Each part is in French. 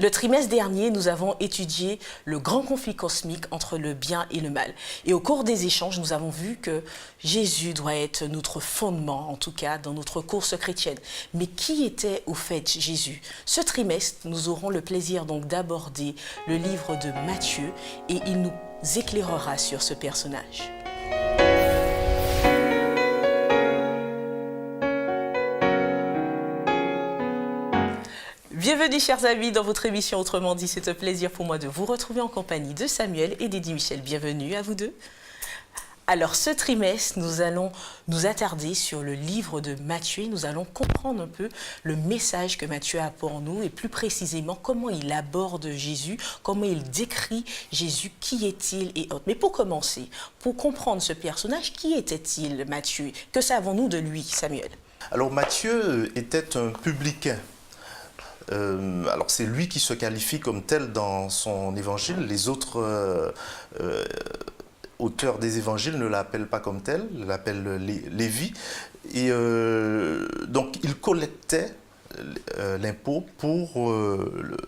Le trimestre dernier, nous avons étudié le grand conflit cosmique entre le bien et le mal. Et au cours des échanges, nous avons vu que Jésus doit être notre fondement, en tout cas dans notre course chrétienne. Mais qui était au fait Jésus? Ce trimestre, nous aurons le plaisir donc d'aborder le livre de Matthieu et il nous éclairera sur ce personnage. Bienvenue chers amis dans votre émission Autrement dit, c'est un plaisir pour moi de vous retrouver en compagnie de Samuel et d'Eddie Michel. Bienvenue à vous deux. Alors ce trimestre, nous allons nous attarder sur le livre de Matthieu et nous allons comprendre un peu le message que Matthieu a pour nous et plus précisément comment il aborde Jésus, comment il décrit Jésus, qui est-il et autres. Mais pour commencer, pour comprendre ce personnage, qui était-il Matthieu? Que savons-nous de lui, Samuel? Alors Matthieu était un publicain. Alors c'est lui qui se qualifie comme tel dans son évangile. Les autres auteurs des évangiles ne l'appellent pas comme tel, l'appellent Lévi. Et donc il collectait l'impôt pour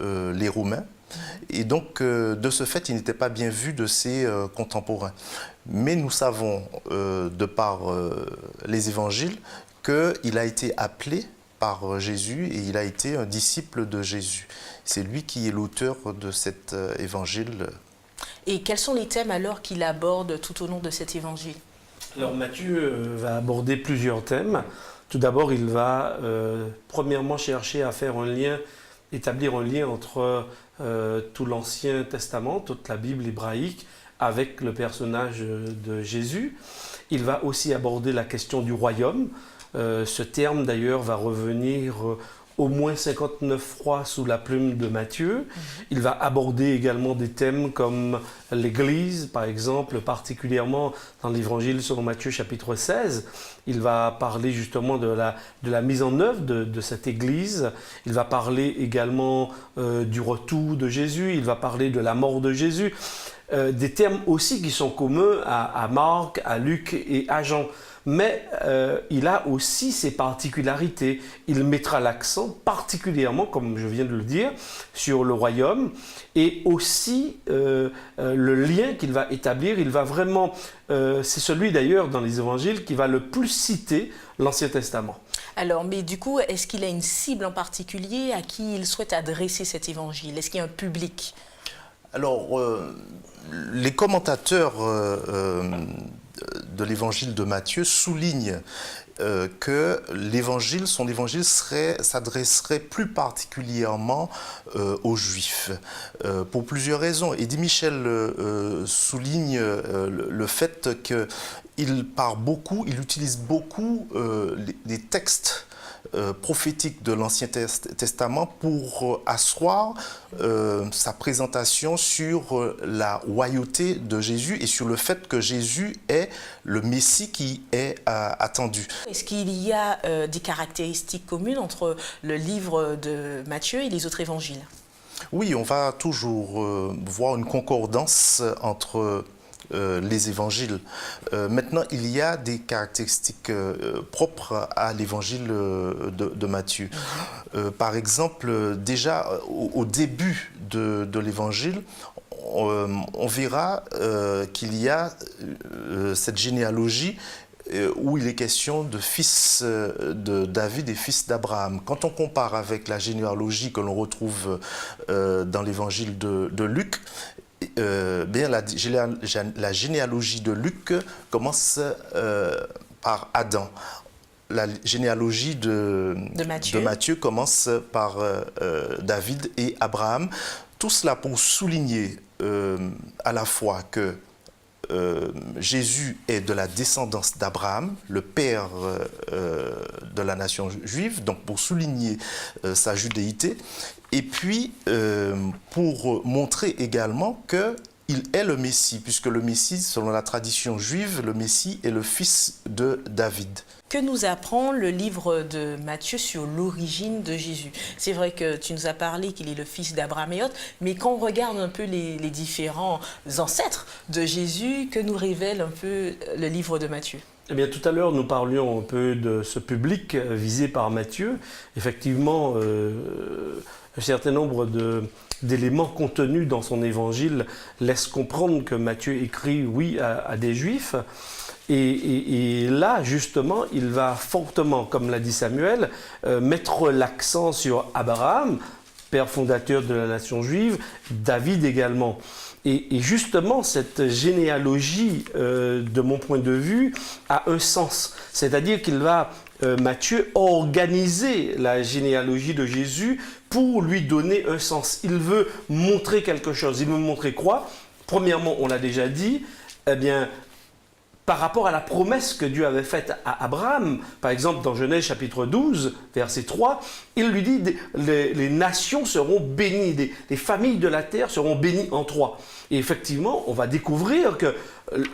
les Romains. Et donc de ce fait, il n'était pas bien vu de ses contemporains. Mais nous savons, de par les évangiles, qu'il a été appelé par Jésus et il a été un disciple de Jésus. C'est lui qui est l'auteur de cet évangile. Et quels sont les thèmes alors qu'il aborde tout au long de cet évangile? Alors Matthieu va aborder plusieurs thèmes. Tout d'abord, il va premièrement chercher à faire un lien, établir un lien entre tout l'Ancien Testament, toute la Bible hébraïque, avec le personnage de Jésus. Il va aussi aborder la question du royaume. Ce terme d'ailleurs va revenir au moins 59 fois sous la plume de Matthieu. Il va aborder également des thèmes comme l'Église, par exemple, particulièrement dans l'Évangile selon Matthieu chapitre 16. Il va parler justement de la mise en œuvre de cette Église. Il va parler également du retour de Jésus. Il va parler de la mort de Jésus. Des termes aussi qui sont communs à Marc, à Luc et à Jean. Mais il a aussi ses particularités. Il mettra l'accent particulièrement, comme je viens de le dire, sur le royaume et aussi le lien qu'il va établir. Il va vraiment, c'est celui d'ailleurs dans les évangiles qui va le plus citer l'Ancien Testament. Alors, mais du coup, est-ce qu'il a une cible en particulier à qui il souhaite adresser cet évangile? Est-ce qu'il y a un public? Alors, les commentateurs de l'évangile de Matthieu soulignent que son évangile s'adresserait plus particulièrement aux Juifs, pour plusieurs raisons. Eddie Michel souligne le fait qu'il utilise beaucoup les textes prophétique de l'Ancien Testament pour asseoir sa présentation sur la royauté de Jésus et sur le fait que Jésus est le Messie qui est attendu. Est-ce qu'il y a des caractéristiques communes entre le livre de Matthieu et les autres évangiles? Oui, on va toujours voir une concordance entre les évangiles. Maintenant, il y a des caractéristiques propres à l'évangile de Matthieu. Par exemple, déjà au début de l'évangile, on verra qu'il y a cette généalogie où il est question de fils de David et fils d'Abraham. Quand on compare avec la généalogie que l'on retrouve dans l'évangile de Luc, la généalogie de Luc commence par Adam. La généalogie de Matthieu commence par David et Abraham. Tout cela pour souligner à la fois que Jésus est de la descendance d'Abraham, le père de la nation juive, donc pour souligner sa judéité, et puis pour montrer également qu'il est le Messie, puisque le Messie, selon la tradition juive, le Messie est le fils de David. Que nous apprend le livre de Matthieu sur l'origine de Jésus? C'est vrai que tu nous as parlé qu'il est le fils d'Abraham et autres, mais quand on regarde un peu les différents ancêtres de Jésus, que nous révèle un peu le livre de Matthieu? Eh bien, tout à l'heure, nous parlions un peu de ce public visé par Matthieu. Effectivement, un certain nombre d'éléments contenus dans son évangile laissent comprendre que Matthieu écrit, oui, à des Juifs. Et là, justement, il va fortement, comme l'a dit Samuel, mettre l'accent sur Abraham, père fondateur de la nation juive, David également. Et justement, cette généalogie, de mon point de vue, a un sens. C'est-à-dire qu'il va, Matthieu, organiser la généalogie de Jésus pour lui donner un sens. Il veut montrer quelque chose. Il veut montrer quoi? Premièrement, on l'a déjà dit, eh bien, par rapport à la promesse que Dieu avait faite à Abraham, par exemple dans Genèse chapitre 12, verset 3, il lui dit les nations seront bénies, les familles de la terre seront bénies en toi. Et effectivement, on va découvrir que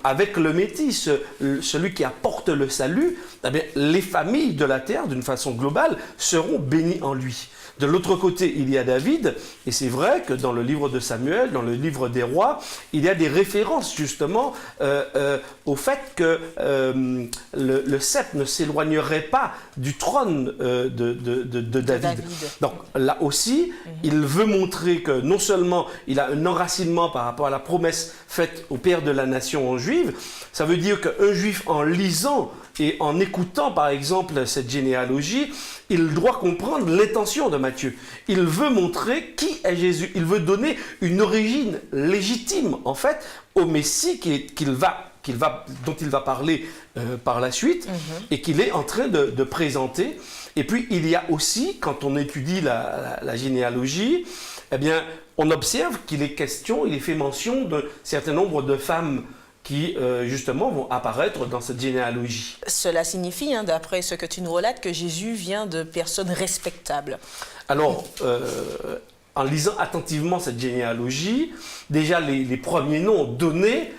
avec le Messie, celui qui apporte le salut, eh bien, les familles de la terre, d'une façon globale, seront bénies en lui. De l'autre côté, il y a David, et c'est vrai que dans le livre de Samuel, dans le livre des rois, il y a des références justement au fait que le sceptre ne s'éloignerait pas du trône de David. Donc là aussi, il veut montrer que non seulement il a un enracinement par rapport à la promesse faite au père de la nation juive, ça veut dire qu'un juif en lisant et en écoutant par exemple cette généalogie, il doit comprendre l'intention de Matthieu. Il veut montrer qui est Jésus. Il veut donner une origine légitime en fait au Messie dont il va parler par la suite et qu'il est en train de présenter. Et puis il y a aussi, quand on étudie la généalogie, eh bien, on observe qu'il est question, il est fait mention d'un certain nombre de femmes qui, justement, vont apparaître dans cette généalogie. Cela signifie, d'après ce que tu nous relates, que Jésus vient de personnes respectables. Alors, en lisant attentivement cette généalogie, déjà les premiers noms donnés,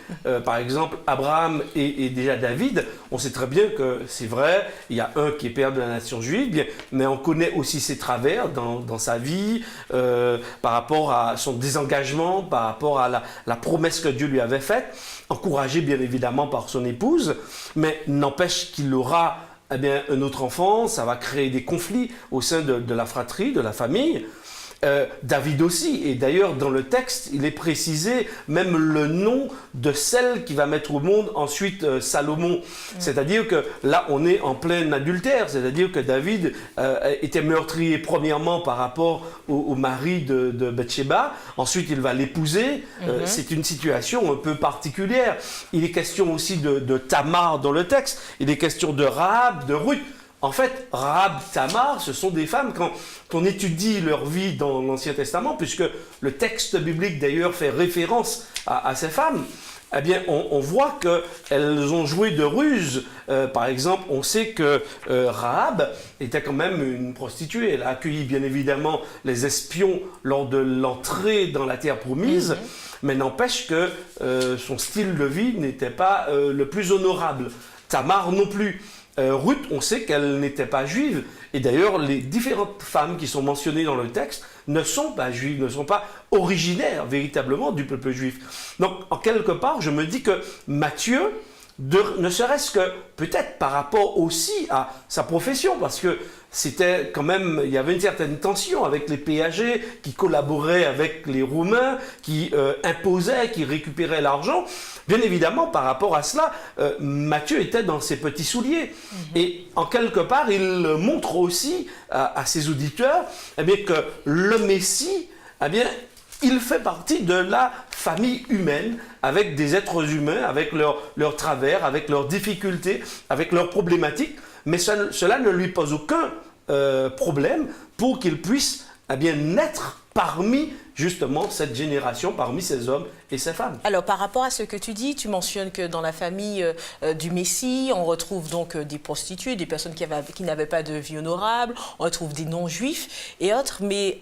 par exemple Abraham et déjà David, on sait très bien que c'est vrai, il y a un qui est père de la nation juive, bien, mais on connaît aussi ses travers dans sa vie, par rapport à son désengagement, par rapport à la promesse que Dieu lui avait faite, encouragé bien évidemment par son épouse, mais n'empêche qu'il aura un autre enfant, ça va créer des conflits au sein de la fratrie, de la famille. David aussi, et d'ailleurs dans le texte, il est précisé même le nom de celle qui va mettre au monde ensuite Salomon. C'est-à-dire que là, on est en plein adultère, c'est-à-dire que David était meurtrier premièrement par rapport au mari de Bathsheba, ensuite il va l'épouser, c'est une situation un peu particulière. Il est question aussi de Tamar dans le texte, il est question de Rahab, de Ruth. En fait, Rahab, Tamar, ce sont des femmes, quand on étudie leur vie dans l'Ancien Testament, puisque le texte biblique d'ailleurs fait référence à ces femmes, eh bien, on voit qu'elles ont joué de ruse. Par exemple, on sait que Rahab était quand même une prostituée. Elle a accueilli bien évidemment les espions lors de l'entrée dans la terre promise, mais n'empêche que son style de vie n'était pas le plus honorable. Tamar non plus. Ruth, on sait qu'elle n'était pas juive. Et d'ailleurs, les différentes femmes qui sont mentionnées dans le texte ne sont pas juives, ne sont pas originaires véritablement du peuple juif. Donc, en quelque part, je me dis que Matthieu, ne serait-ce que peut-être par rapport aussi à sa profession, parce que c'était quand même, il y avait une certaine tension avec les péagers qui collaboraient avec les Romains, qui imposaient, qui récupéraient l'argent. Bien évidemment, par rapport à cela, Matthieu était dans ses petits souliers. Et en quelque part, il montre aussi à ses auditeurs que le Messie, il fait partie de la famille humaine, avec des êtres humains, avec leurs travers, avec leurs difficultés, avec leurs problématiques. Mais cela ne lui pose aucun problème pour qu'il puisse naître parmi justement cette génération, parmi ces hommes et ces femmes. Alors par rapport à ce que tu dis, tu mentionnes que dans la famille du Messie, on retrouve donc des prostituées, des personnes qui n'avaient pas de vie honorable, on retrouve des non-juifs et autres, mais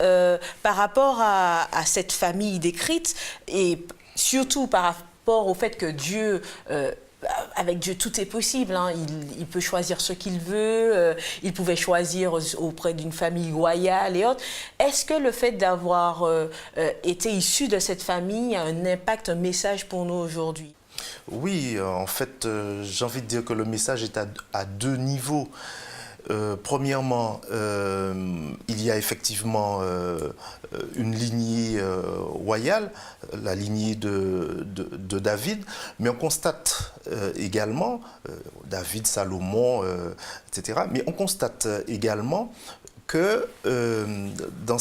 par rapport à cette famille décrite, et surtout par rapport au fait que Dieu... avec Dieu, tout est possible. Il peut choisir ce qu'il veut. Il pouvait choisir auprès d'une famille royale et autres. Est-ce que le fait d'avoir été issu de cette famille a un impact, un message pour nous aujourd'hui? Oui, en fait, j'ai envie de dire que le message est à deux niveaux. Premièrement, il y a effectivement une lignée royale, la lignée de David, mais on constate également, David, Salomon, etc., mais on constate également que dans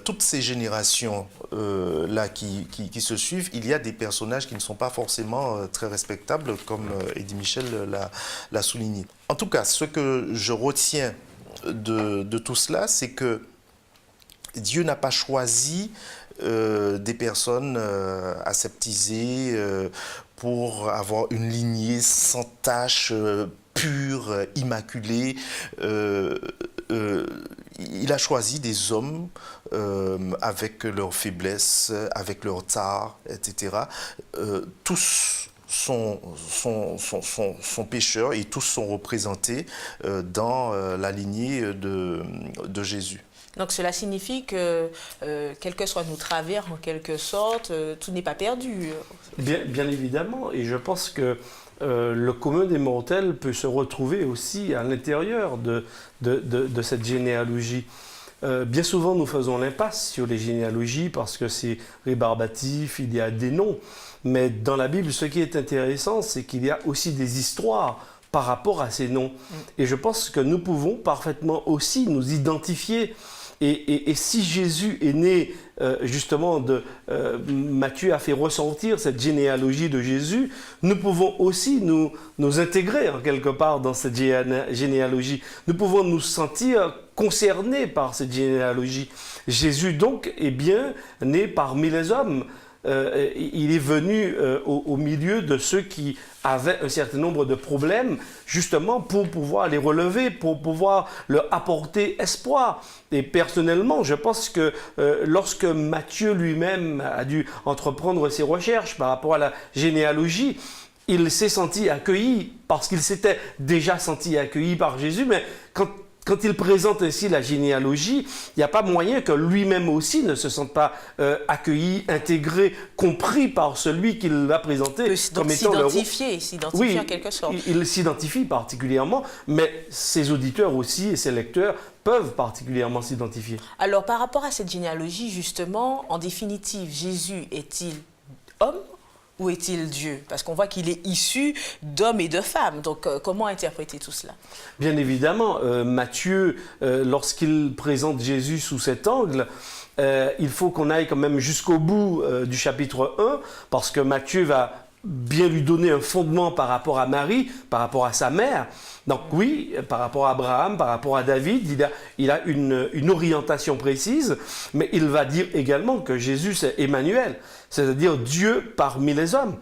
toutes ces générations là qui se suivent, il y a des personnages qui ne sont pas forcément très respectables, comme Eddie Michel l'a souligné. En tout cas, ce que je retiens de tout cela, c'est que Dieu n'a pas choisi des personnes aseptisées pour avoir une lignée sans tache, pure, immaculée. Il a choisi des hommes avec leurs faiblesses, avec leurs tares, etc. Tous sont pécheurs et tous sont représentés dans la lignée de Jésus. Donc cela signifie que, quels que soient nos travers, en quelque sorte, tout n'est pas perdu. Bien évidemment, et je pense que le commun des mortels peut se retrouver aussi à l'intérieur de cette généalogie. Bien souvent, nous faisons l'impasse sur les généalogies parce que c'est rébarbatif, il y a des noms. Mais dans la Bible, ce qui est intéressant, c'est qu'il y a aussi des histoires par rapport à ces noms. Et je pense que nous pouvons parfaitement aussi nous identifier. Et si Jésus est né, justement, Matthieu a fait ressortir cette généalogie de Jésus, nous pouvons aussi nous intégrer en quelque part dans cette généalogie. Nous pouvons nous sentir concernés par cette généalogie. Jésus, donc, est bien né parmi les hommes. Il est venu au milieu de ceux qui avaient un certain nombre de problèmes, justement pour pouvoir les relever, pour pouvoir leur apporter espoir. Et personnellement, je pense que lorsque Matthieu lui-même a dû entreprendre ses recherches par rapport à la généalogie, il s'est senti accueilli parce qu'il s'était déjà senti accueilli par Jésus, mais quand il présente ainsi la généalogie, il n'y a pas moyen que lui-même aussi ne se sente pas accueilli, intégré, compris par celui qu'il va présenter comme étant le roi. S'identifier en quelque sorte. Il s'identifie particulièrement, mais ses auditeurs aussi et ses lecteurs peuvent particulièrement s'identifier. Alors, par rapport à cette généalogie, justement, en définitive, Jésus est-il homme ? Ou est-il Dieu? Parce qu'on voit qu'il est issu d'hommes et de femmes. Donc, comment interpréter tout cela? Bien évidemment, Matthieu, lorsqu'il présente Jésus sous cet angle, il faut qu'on aille quand même jusqu'au bout du chapitre 1, parce que Matthieu va bien lui donner un fondement par rapport à Marie, par rapport à sa mère. Donc oui, par rapport à Abraham, par rapport à David, il a une orientation précise, mais il va dire également que Jésus c'est Emmanuel, c'est-à-dire Dieu parmi les hommes.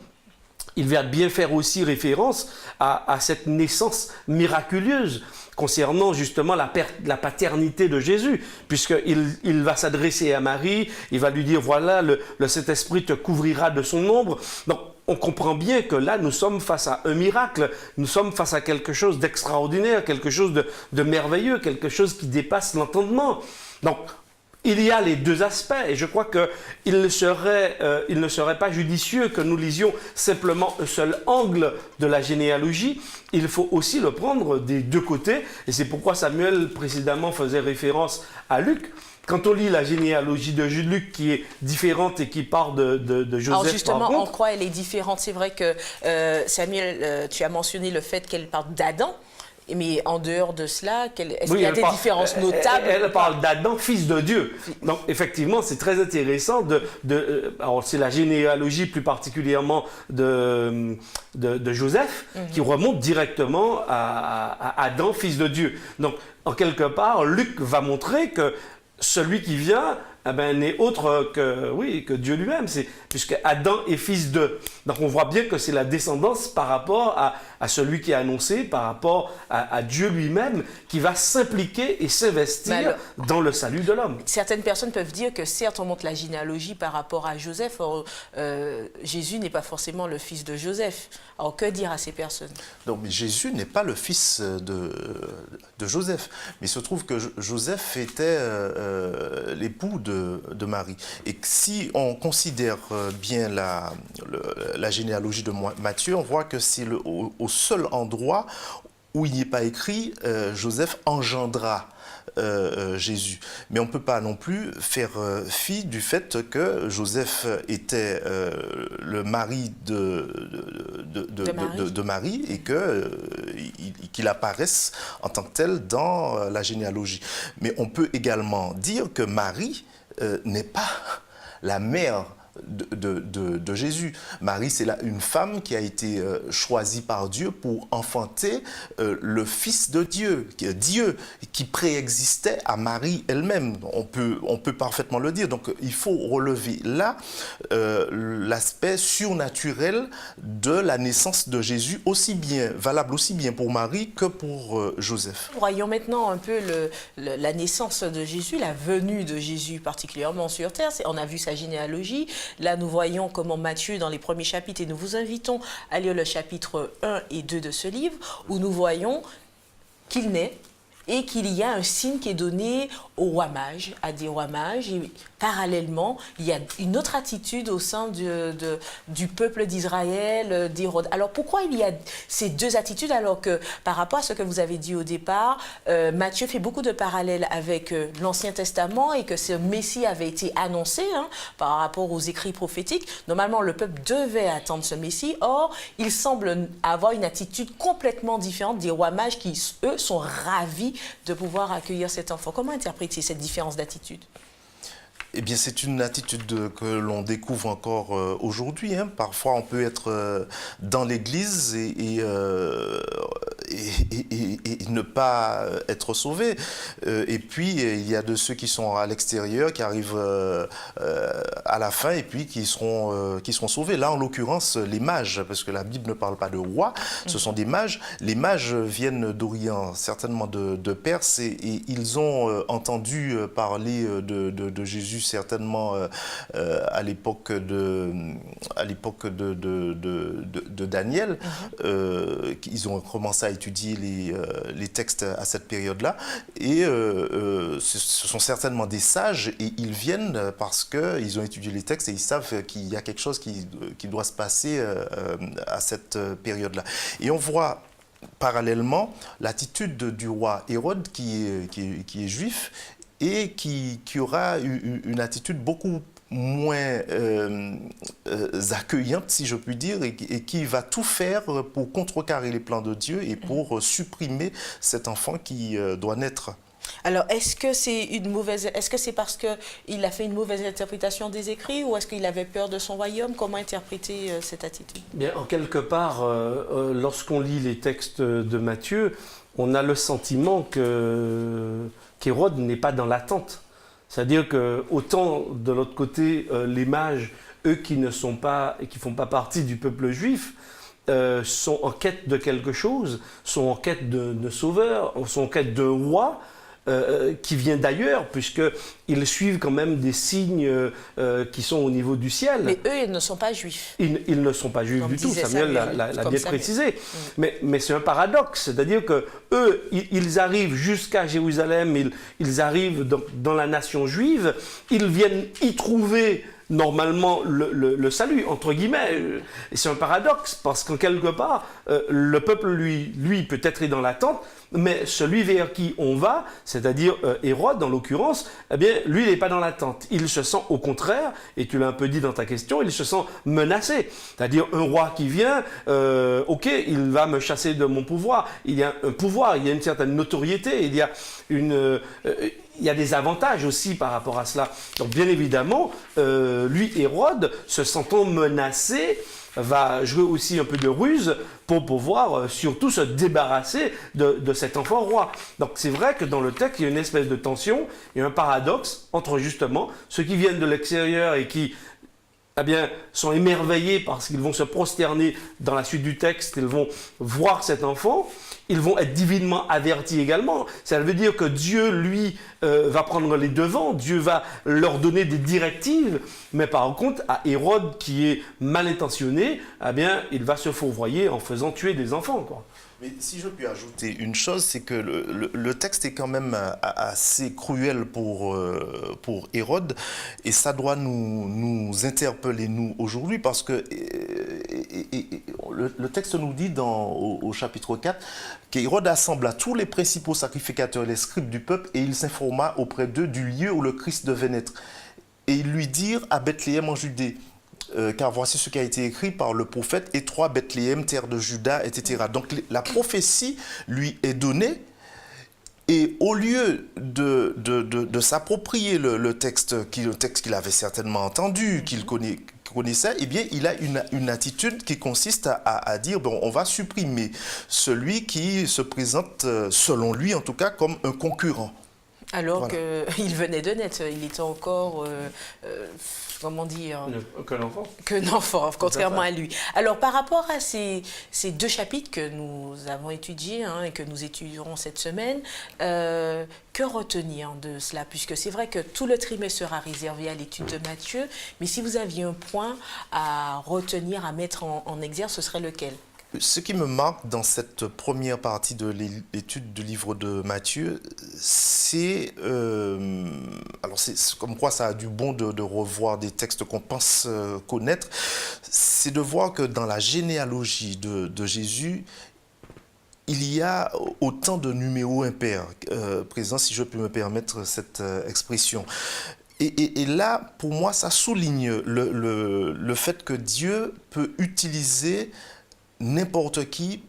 Il va bien faire aussi référence à cette naissance miraculeuse concernant justement la paternité de Jésus, puisqu'il va s'adresser à Marie, il va lui dire, voilà, le Saint-Esprit te couvrira de son ombre. Donc, on comprend bien que là, nous sommes face à un miracle, nous sommes face à quelque chose d'extraordinaire, quelque chose de merveilleux, quelque chose qui dépasse l'entendement. Donc, il y a les deux aspects et je crois qu'il ne serait pas judicieux que nous lisions simplement un seul angle de la généalogie. Il faut aussi le prendre des deux côtés et c'est pourquoi Samuel précédemment faisait référence à Luc. Quand on lit la généalogie de Luc qui est différente et qui part de Joseph. Alors justement, en quoi elle est différente? C'est vrai que Samuel, tu as mentionné le fait qu'elle part d'Adam. Mais en dehors de cela, est-ce qu'il y a des différences notables? Elle parle d'Adam, fils de Dieu. Donc, effectivement, c'est très intéressant alors, c'est la généalogie plus particulièrement de Joseph, qui remonte directement à Adam, fils de Dieu. Donc, en quelque part, Luc va montrer que celui qui vient n'est autre que Dieu lui-même, puisque Adam est fils de. Donc on voit bien que c'est la descendance par rapport à celui qui est annoncé, par rapport à Dieu lui-même, qui va s'impliquer et s'investir dans le salut de l'homme. Certaines personnes peuvent dire que certes on montre la généalogie par rapport à Joseph, or Jésus n'est pas forcément le fils de Joseph. Alors que dire à ces personnes? Non, mais Jésus n'est pas le fils de Joseph, mais il se trouve que Joseph était l'époux de Marie. Et si on considère bien la généalogie de Matthieu, on voit que c'est au seul endroit où il n'y est pas écrit Joseph engendra Jésus. Mais on ne peut pas non plus faire fi du fait que Joseph était le mari de Marie et qu'il apparaisse en tant que tel dans la généalogie. Mais on peut également dire que Marie n'est pas la mère de Jésus. Marie, c'est une femme qui a été choisie par Dieu pour enfanter le Fils de Dieu, Dieu qui préexistait à Marie elle-même. On peut parfaitement le dire. Donc, il faut relever là l'aspect surnaturel de la naissance de Jésus, valable aussi bien pour Marie que pour Joseph. Voyons maintenant un peu la naissance de Jésus, la venue de Jésus particulièrement sur terre. On a vu sa généalogie. Là, nous voyons comment Matthieu, dans les premiers chapitres, et nous vous invitons à lire le chapitre 1 et 2 de ce livre, où nous voyons qu'il naît et qu'il y a un signe qui est donné au roi mage, à des rois mages. Et parallèlement, il y a une autre attitude au sein du peuple d'Israël, d'Hérode. Alors pourquoi il y a ces deux attitudes alors que par rapport à ce que vous avez dit au départ, Matthieu fait beaucoup de parallèles avec l'Ancien Testament et que ce Messie avait été annoncé par rapport aux écrits prophétiques. Normalement, le peuple devait attendre ce Messie. Or, il semble avoir une attitude complètement différente des rois mages qui, eux, sont ravis de pouvoir accueillir cet enfant. Comment interpréter cette différence d'attitude ? Eh bien, c'est une attitude que l'on découvre encore aujourd'hui. Parfois, on peut être dans l'église et ne pas être sauvé. Et puis, il y a de ceux qui sont à l'extérieur, qui arrivent à la fin et puis qui seront sauvés. Là, en l'occurrence, les mages, parce que la Bible ne parle pas de rois, ce sont des mages. Les mages viennent d'Orient, certainement de Perse, et ils ont entendu parler de Jésus certainement à l'époque de Daniel. Ils ont commencé à étudier les textes à cette période-là et ce sont certainement des sages et ils viennent parce qu'ils ont étudié les textes et ils savent qu'il y a quelque chose qui doit se passer à cette période-là. Et on voit parallèlement l'attitude du roi Hérode qui est juif et qui aura une attitude beaucoup moins accueillante, si je puis dire, et qui va tout faire pour contrecarrer les plans de Dieu et pour supprimer cet enfant qui doit naître. Alors, est-ce que c'est parce qu'il a fait une mauvaise interprétation des écrits ou est-ce qu'il avait peur de son royaume? Comment interpréter cette attitude? Bien, en quelque part, lorsqu'on lit les textes de Matthieu, on a le sentiment qu'Hérode n'est pas dans l'attente. C'est-à-dire que autant de l'autre côté, les mages, eux qui ne sont pas et qui font pas partie du peuple juif, sont en quête de quelque chose, sont en quête de sauveur, sont en quête d'un roi qui vient d'ailleurs, puisqu'ils suivent quand même des signes qui sont au niveau du ciel. Mais eux, ils ne sont pas juifs. Ils ne sont pas juifs du tout, Samuel l'a bien précisé. Mais c'est un paradoxe, c'est-à-dire que eux, ils arrivent jusqu'à Jérusalem, ils arrivent dans la nation juive, ils viennent y trouver normalement le salut, entre guillemets. Et c'est un paradoxe, parce qu'en quelque part, le peuple, lui peut-être est dans l'attente, mais celui vers qui on va, c'est-à-dire Hérode, en l'occurrence, eh bien, lui, il n'est pas dans l'attente. Il se sent au contraire, et tu l'as un peu dit dans ta question, il se sent menacé. C'est-à-dire un roi qui vient, ok, il va me chasser de mon pouvoir. Il y a un pouvoir, il y a une certaine notoriété, il y a des avantages aussi par rapport à cela. Donc bien évidemment, lui, Hérode, se sentant menacé, va jouer aussi un peu de ruse pour pouvoir surtout se débarrasser de cet enfant roi. Donc c'est vrai que dans le texte, il y a une espèce de tension, il y a un paradoxe entre justement ceux qui viennent de l'extérieur et qui sont émerveillés parce qu'ils vont se prosterner dans la suite du texte, ils vont voir cet enfant, ils vont être divinement avertis également. Ça veut dire que Dieu, lui, va prendre les devants, Dieu va leur donner des directives, mais par contre, à Hérode, qui est mal intentionné, il va se fourvoyer en faisant tuer des enfants, quoi. Mais si je puis ajouter une chose, c'est que le texte est quand même assez cruel pour Hérode et ça doit nous interpeller, nous, aujourd'hui, parce que le texte nous dit au chapitre 4 qu'Hérode assembla tous les principaux sacrificateurs et les scribes du peuple et il s'informa auprès d'eux du lieu où le Christ devait naître. Et ils lui dirent à Bethléem en Judée, car voici ce qui a été écrit par le prophète, et toi Bethléem, terre de Juda, etc. Donc la prophétie lui est donnée. Et au lieu de s'approprier le texte qu'il avait certainement entendu, qu'il connaissait, eh bien, il a une attitude qui consiste à dire, bon, on va supprimer celui qui se présente, selon lui en tout cas, comme un concurrent. Alors qu'il venait de naître, il était encore, comment dire... Qu'un enfant. Qu'un enfant, contrairement à lui. Alors, par rapport à ces deux chapitres que nous avons étudiés et que nous étudierons cette semaine, que retenir de cela? Puisque c'est vrai que tout le trimestre sera réservé à l'étude de Matthieu, mais si vous aviez un point à retenir, à mettre en exergue, ce serait lequel? Ce qui me marque dans cette première partie de l'étude du livre de Matthieu, c'est comme quoi ça a du bon de revoir des textes qu'on pense connaître, c'est de voir que dans la généalogie de Jésus, il y a autant de numéros impairs présents, si je peux me permettre cette expression. Et là, pour moi, ça souligne le fait que Dieu peut utiliser n'importe qui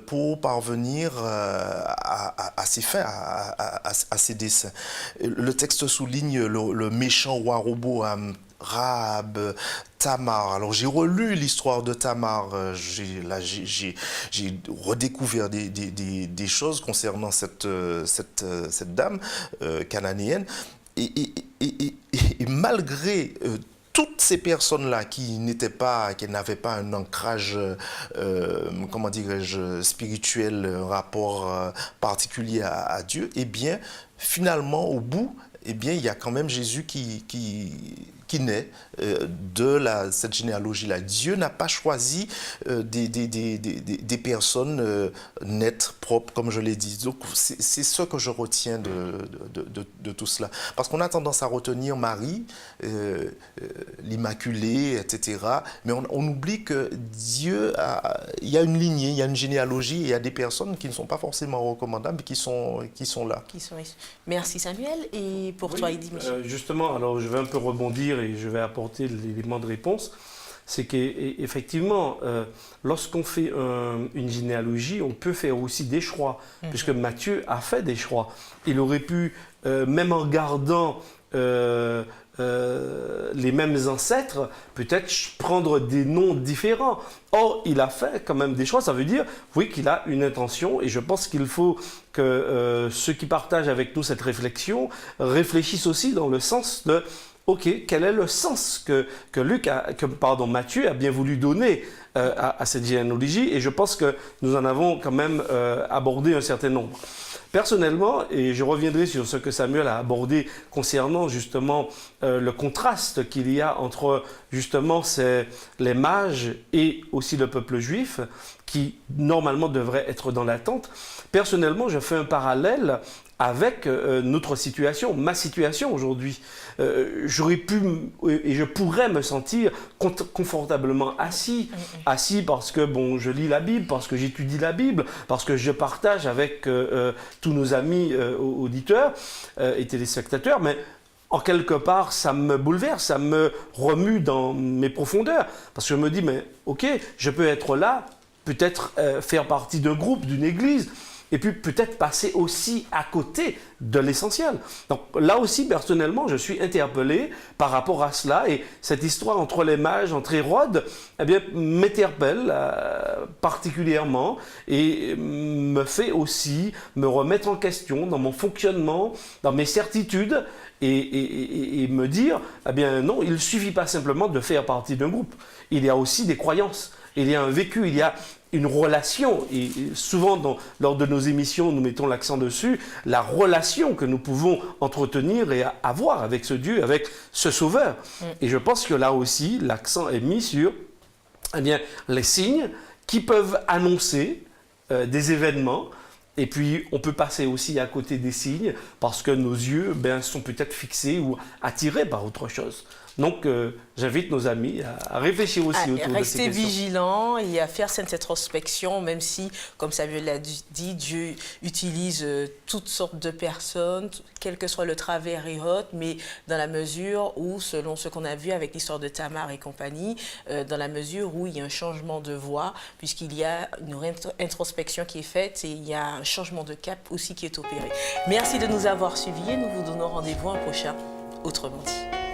pour parvenir à ses fins, à ses desseins. Le texte souligne le méchant roi Roboam, Rahab, Tamar. Alors j'ai relu l'histoire de Tamar, j'ai redécouvert des choses concernant cette dame cananéenne. Et malgré toutes ces personnes-là qui n'avaient pas un ancrage, comment dirais-je, spirituel, un rapport particulier à Dieu, eh bien, finalement, au bout, eh bien, il y a quand même Jésus qui naît cette généalogie-là. Dieu n'a pas choisi des personnes nettes, propres, comme je l'ai dit. Donc, c'est ce que je retiens de tout cela. Parce qu'on a tendance à retenir Marie, l'Immaculée, etc. Mais on oublie que Dieu, il y a une lignée, il y a une généalogie, et il y a des personnes qui ne sont pas forcément recommandables, mais qui sont là. Merci Samuel. Et pour toi, Eddy Michel. Justement, alors je vais un peu rebondir et je vais apporter l'élément de réponse. C'est qu'effectivement, lorsqu'on fait une généalogie, on peut faire aussi des choix, puisque Matthieu a fait des choix. Il aurait pu, même en gardant les mêmes ancêtres, peut-être prendre des noms différents. Or, il a fait quand même des choix. Ça veut dire, oui, qu'il a une intention. Et je pense qu'il faut que ceux qui partagent avec nous cette réflexion réfléchissent aussi dans le sens de OK, quel est le sens que Matthieu a bien voulu donner à cette généalogie? Et je pense que nous en avons quand même abordé un certain nombre. Personnellement, et je reviendrai sur ce que Samuel a abordé concernant justement le contraste qu'il y a entre justement les mages et aussi le peuple juif, qui normalement devrait être dans l'attente. Personnellement, je fais un parallèle avec notre situation, ma situation aujourd'hui. J'aurais pu et je pourrais me sentir confortablement assis parce que bon, je lis la Bible, parce que j'étudie la Bible, parce que je partage avec tous nos amis auditeurs et téléspectateurs, mais en quelque part, ça me bouleverse, ça me remue dans mes profondeurs, parce que je me dis, mais ok, je peux être là, peut-être faire partie d'un groupe, d'une église, et puis peut-être passer aussi à côté de l'essentiel. Donc là aussi, personnellement, je suis interpellé par rapport à cela, et cette histoire entre les mages, entre Hérode, eh bien, m'interpelle particulièrement et me fait aussi me remettre en question dans mon fonctionnement, dans mes certitudes, et me dire, eh bien non, il ne suffit pas simplement de faire partie d'un groupe. Il y a aussi des croyances, il y a un vécu, il y a une relation, et souvent lors de nos émissions, nous mettons l'accent dessus, la relation que nous pouvons entretenir et avoir avec ce Dieu, avec ce Sauveur. Et je pense que là aussi, l'accent est mis sur les signes qui peuvent annoncer des événements. Et puis, on peut passer aussi à côté des signes parce que nos yeux sont peut-être fixés ou attirés par autre chose. Donc, j'invite nos amis à réfléchir aussi autour de ces Rester questions. vigilant et à faire cette introspection, même si, comme Samuel l'a dit, Dieu utilise toutes sortes de personnes, quel que soit le travers et autres, mais dans la mesure où, selon ce qu'on a vu avec l'histoire de Tamar et compagnie, dans la mesure où il y a un changement de voie, puisqu'il y a une introspection qui est faite et il y a un changement de cap aussi qui est opéré. Merci de nous avoir suivis et nous vous donnons rendez-vous un prochain Autrement dit.